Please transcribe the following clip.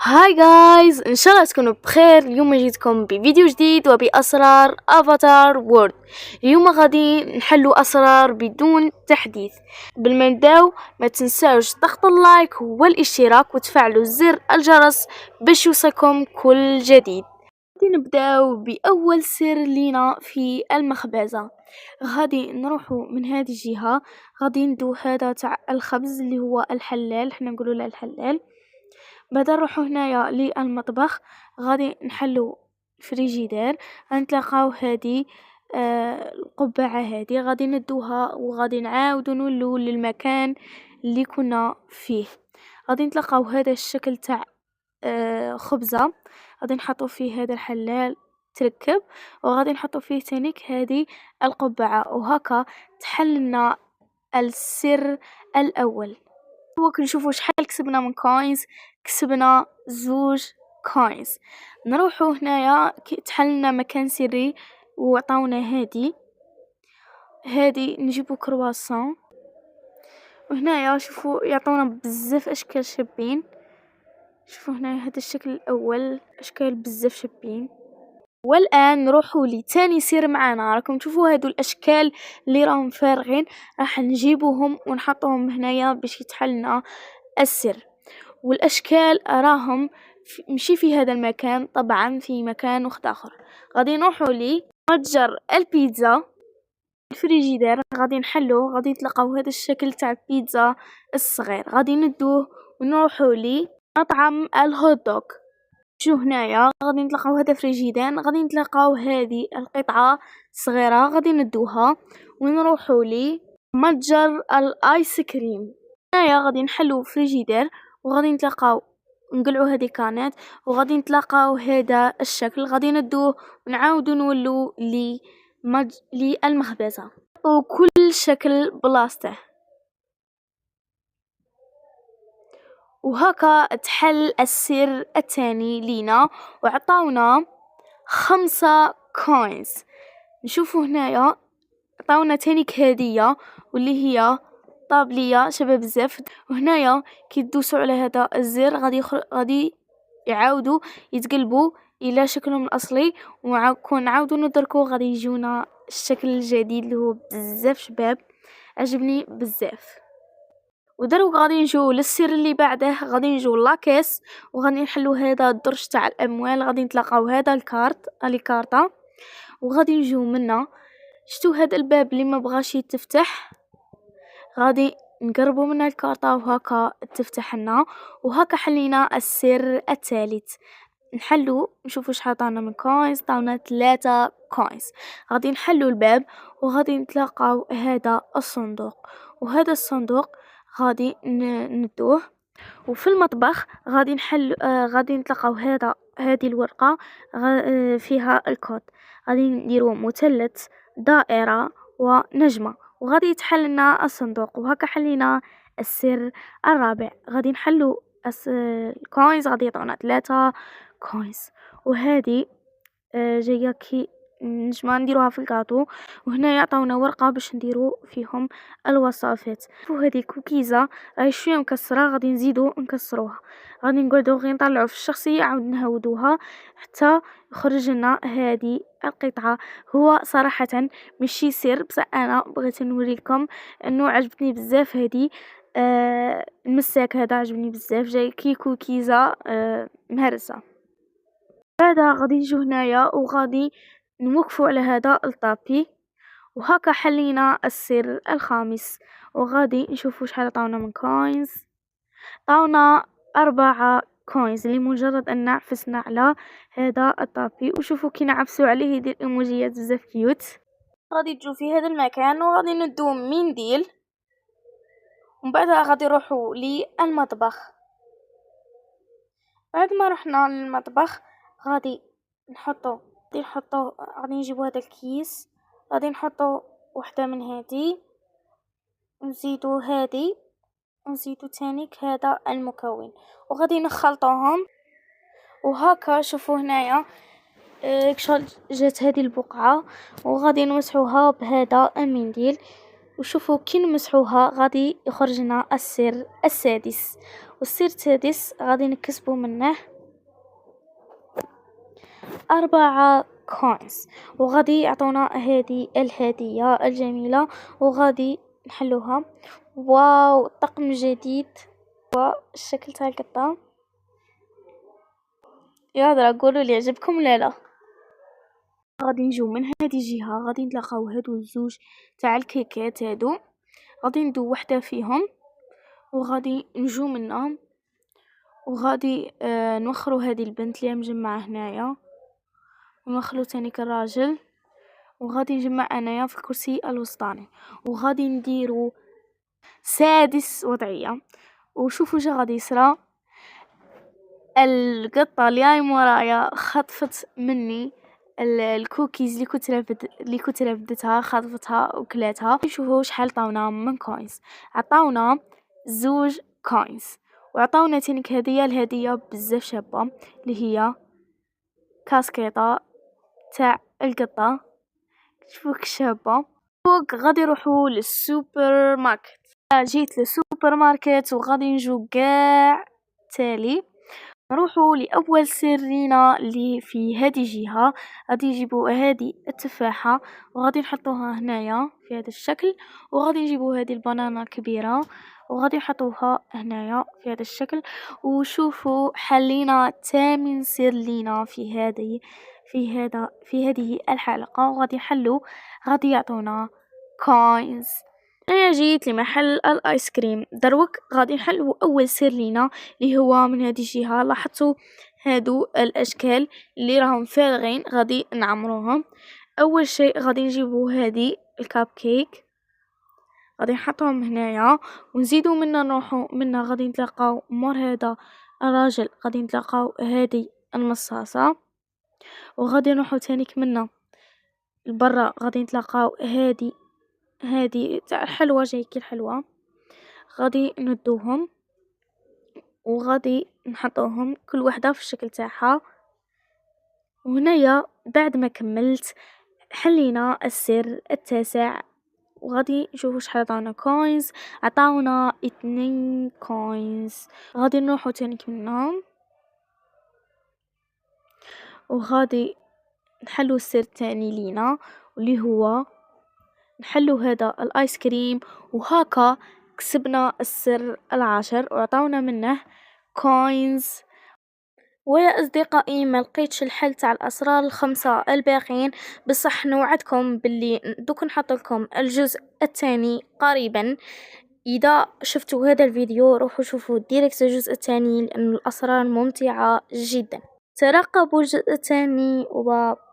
هاي جايز، ان شاء الله تكونوا بخير. اليوم جيتكم بفيديو جديد وباسرار افاتار وورد. اليوم غادي نحلوا اسرار بدون تحديث. قبل ما نبداو ما تنساوش ضغط اللايك والاشتراك وتفعلوا زر الجرس باش يوصلكم كل جديد. غادي نبداو باول سر لينا في المخبزه. غادي نروحوا من هذه الجهه، غادي ندو هذا تاع الخبز اللي هو الحلال، حنا نقولوا له الحلال. بعدا نروحو هنايا للمطبخ، غادي نحلو الفريجيدير، غنتلاقاو هادي القبعة هادي، غادي ندوها وغادي نعاودو نولو للمكان اللي كنا فيه. غادي نتلاقاو هذا الشكل تاع خبزة، غادي نحطو فيه هذا الحلال تركب، وغادي نحطو فيه تانيك هذه القبعة، وهكا تحلنا السر الأول. نشوفوا شحال كسبنا من كوينز. كسبنا 2 كوينز. نروحوا هنايا تحلنا مكان سري وعطاونا هادي نجيبو كرواسون. وهنايا شوفوا يعطونا بزاف اشكال شابين. شوفوا هنايا هذا الشكل الاول، اشكال بزاف شابين. والان نروحوا لتاني سير معانا. راكم تشوفوا هادو الاشكال اللي راهم فارغين، راح نجيبوهم ونحطوهم هنايا باش يتحلنا السر. والاشكال راهم مشي في هذا المكان، طبعا في مكان اخر. غادي نروحوا لي متجر البيتزا الفريجيدير، غادي نحلو، غادي تلقاو هذا الشكل تاع البيتزا الصغير، غادي ندوه ونروحوا لي مطعم الهوت دوغ. شو هنايا غادي نتلاقاو هذا فريجيدان، غادي نتلاقاو هذه القطعه الصغيره، غادي ندوها ونروحوا لي متجر الايس كريم. هنايا غادي نحلو فريجيدير وغادي نتلاقاو نقلعوا هذه كانت، وغادي نتلاقاو هذا الشكل، غادي ندوه ونعاودو نولو للمخبزه وكل شكل بلاصته. وهكا تحل السر الثاني لينا وعطاونا 5 كوينز. نشوفوا هنايا عطاونا تانيك هدية واللي هي طابلية شبه بزاف. وهنايا كي تدوسوا على هذا الزر غادي يعاودوا يتقلبوا الى شكلهم الاصلي، وكون نعاودوا ندركوا غادي يجونا الشكل الجديد اللي هو بزاف شباب، عجبني بزاف. ودروك غادي نجو للسر اللي بعده، غادي نجو لاكيس وغادي نحلو هذا الدرج تاع الاموال. غادي نتلاقاو هذا الكارطه وغادي نجو منا. شتو هذا الباب اللي ما بغاش يتفتح، غادي نقربوا من الكارطه وهكا تفتح لنا. وهكا حلينا السر الثالث. نحلو نشوفوا شحال عطانا من كوينز. عطاونا 3 كوينز. غادي نحلو الباب وغادي نتلاقاو هذا الصندوق، وهذا الصندوق غادي ندوه. وفي المطبخ غادي غادي نتلاقاو هذه الورقه فيها الكود. غادي نديرو مثلث، دائره ونجمه، وغادي يتحل لنا الصندوق. وهكا حلينا السر الرابع. غادي نحلو الكوينز، غادي يعطونا 3 كوينز. وهذه جايه كي نجمة نديروها في الكاطو. وهنا يعطونا ورقة باش نديرو فيهم الوصفات. وهذه كوكيزة راهي شويه مكسرة، غادي نزيدو نكسروها. غادي نقعدو غير نطلعو في الشخصية عاود نهودوها حتى يخرج لنا هذه القطعة. هو صراحة ماشي سر، بصح انا بغيت نوريكم انه عجبتني بزاف هذه المساك هذا، عجبني بزاف، جاي كي كوكيزة مهرسة. بعدها غادي نجو هنايا وغادي نوقفوا على هذا الطابي. وهكا حلينا السر الخامس. وغادي نشوفوا شحال عطاونا من كوينز. عطاونا 4 كوينز لمجرد ان نعفسنا على هذا الطابي. وشوفوا كي نعفسوا عليه يدير ايموجيات بزاف كيوت. غادي تجو في هذا المكان وغادي ندو منديل، ومن بعدها غادي نروحوا للمطبخ. بعد ما رحنا للمطبخ غادي نحطو غادي نجيبو هذا الكيس، غادي نحطو وحده من هذه، نزيدو هذه، ونزيدو تانيك هذا المكون، وغادي نخلطوهم. وهكا شوفوا هنايا كشغل جات هذه البقعه. وغادي نمسحوها بهذا المنديل. وشوفوا كي نمسحوها غادي يخرج لنا السر السادس، والسر السادس غادي نكسبو منه 4 كوينز، وغادي يعطونا هذه الهدية الجميلة وغادي نحلوها. واو طقم جديد والشكل تاع القطة. يا درا قولوا لي عجبكم ولا لا؟ غادي نجو من هذه الجهة غادي نتلاقاو هادو الزوج تاع الكيكات هادو، غادي ندو وحدة فيهم وغادي نجو منهم وغادي نوخرو هذه البنت اللي مجمعة هنايا ونوخرو تانيك الراجل وغادي نجمع انايا في الكرسي الوسطاني وغادي نديرو سادس وضعية. وشوفوا جا غادي يصرى القطة اللي هاي مورايا خطفت مني الكوكيز اللي كنت رفدتها، خطفتها وكلتها. شوفوا شحال عطاونا من كوينز، عطاونا 2 كوينز وعطاونا تانيك هدية، الهدية بزاف شابة اللي هي كاسكيطة تاع القطة. شوفوا شابة. فوق غادي نروحوا للسوبر ماركت. جيت للسوبر ماركت وغادي نجو كاع تالي نروحوا لأول سرينا اللي في هذه الجهة. غادي نجيبوا هذه التفاحة وغادي نحطوها هنايا في هذا الشكل، وغادي نجيبوا هذه البنانة كبيرة وغادي نحطوها هنايا في هذا الشكل. وشوفوا حلينا 8 سر لينا في هذه الحلقة وغادي نحلو غادي يعطونا كوينز. انا جيت لمحل الايس كريم دروك غادي نحلو اول سر لينا اللي هو من هذه الجهه. لاحظتوا هادو الاشكال اللي راهم فارغين غادي نعمروهم. اول شيء غادي نجيبو هذه الكاب كيك غادي نحطهم هنايا ونزيدو منا نروحو منا غادي نتلاقاو مور هذا الراجل غادي نتلاقاو هذه المصاصه وغادي نروحو تانيك منا لبرا غادي نتلاقاو هذه تاع الحلوى جاي كي الحلوى غادي ندوهم وغادي نحطوهم كل وحده في الشكل تاعها. وهنايا بعد ما كملت حلينا السر التاسع وغادي نشوفوا شحال عطاونا كوينز. عطاونا 2 كوينز. غادي نروحو تاني منهم وغادي نحلو السر الثاني لينا واللي هو نحلو هذا الايس كريم. وهكا كسبنا السر العاشر وعطاونا منه كوينز. ويا اصدقائي ما لقيتش الحل تاع الاسرار الخمسة الباقين، بصح نوعدكم باللي دوك نحط لكم الجزء الثاني قريبا. اذا شفتوا هذا الفيديو روحوا شوفوا ديريكت الجزء الثاني لان الاسرار ممتعة جدا. ترقبوا الجزء الثاني وباي.